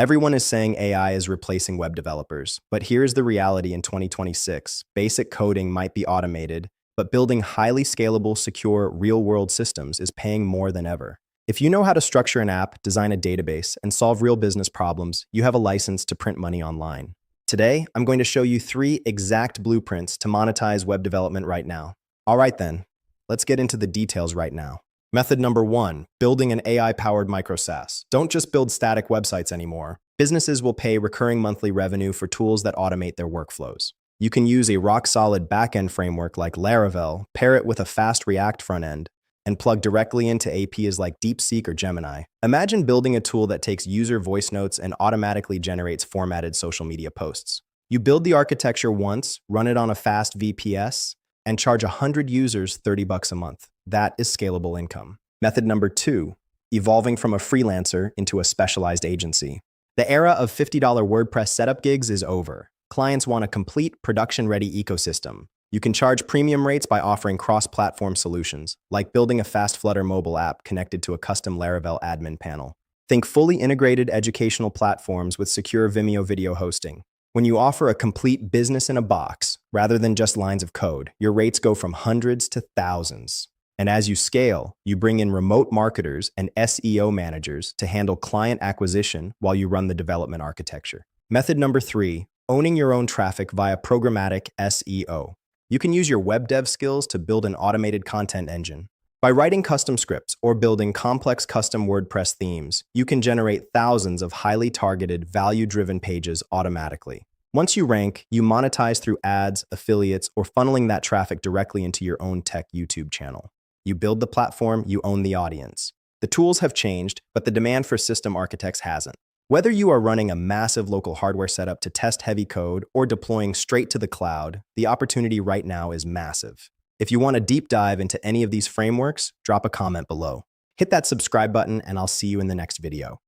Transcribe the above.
Everyone is saying AI is replacing web developers, but here's the reality in 2026. Basic coding might be automated, but building highly scalable, secure, real-world systems is paying more than ever. If you know how to structure an app, design a database, and solve real business problems, you have a license to print money online. Today, I'm going to show you 3 exact blueprints to monetize web development right now. All right then, let's get into the details right now. Method number 1, building an AI-powered micro-SaaS. Don't just build static websites anymore. Businesses will pay recurring monthly revenue for tools that automate their workflows. You can use a rock-solid backend framework like Laravel, pair it with a fast React frontend, and plug directly into APIs like DeepSeek or Gemini. Imagine building a tool that takes user voice notes and automatically generates formatted social media posts. You build the architecture once, run it on a fast VPS, and charge 100 users $30 a month. That is scalable income. Method number 2, evolving from a freelancer into a specialized agency. The era of $50 WordPress setup gigs is over. Clients want a complete, production-ready ecosystem. You can charge premium rates by offering cross-platform solutions, like building a fast Flutter mobile app connected to a custom Laravel admin panel. Think fully integrated educational platforms with secure Vimeo video hosting. When you offer a complete business in a box, rather than just lines of code, your rates go from hundreds to thousands. And as you scale, you bring in remote marketers and SEO managers to handle client acquisition while you run the development architecture. Method number 3, owning your own traffic via programmatic SEO. You can use your web dev skills to build an automated content engine. By writing custom scripts or building complex custom WordPress themes, you can generate thousands of highly targeted, value-driven pages automatically. Once you rank, you monetize through ads, affiliates, or funneling that traffic directly into your own tech YouTube channel. You build the platform, you own the audience. The tools have changed, but the demand for system architects hasn't. Whether you are running a massive local hardware setup to test heavy code or deploying straight to the cloud, the opportunity right now is massive. If you want a deep dive into any of these frameworks, drop a comment below. Hit that subscribe button and I'll see you in the next video.